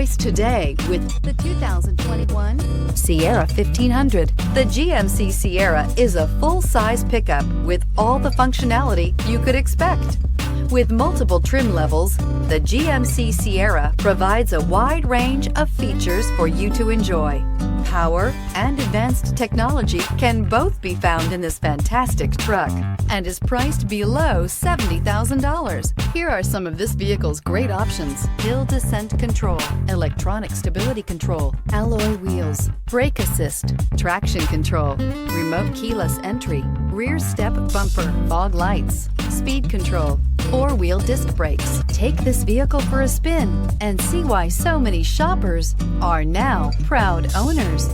choice today with the 2021 Sierra 1500. The GMC Sierra is a full-size pickup with all the functionality you could expect. With multiple trim levels, the GMC Sierra provides a wide range of features for you to enjoy. Power and advanced technology can both be found in this fantastic truck and is priced below $70,000. Here are some of this vehicle's great options: hill descent control, electronic stability control, alloy wheels, brake assist, traction control, remote keyless entry, rear step bumper, fog lights, speed control, four-wheel disc brakes. Take this vehicle for a spin and see why so many shoppers are now proud owners.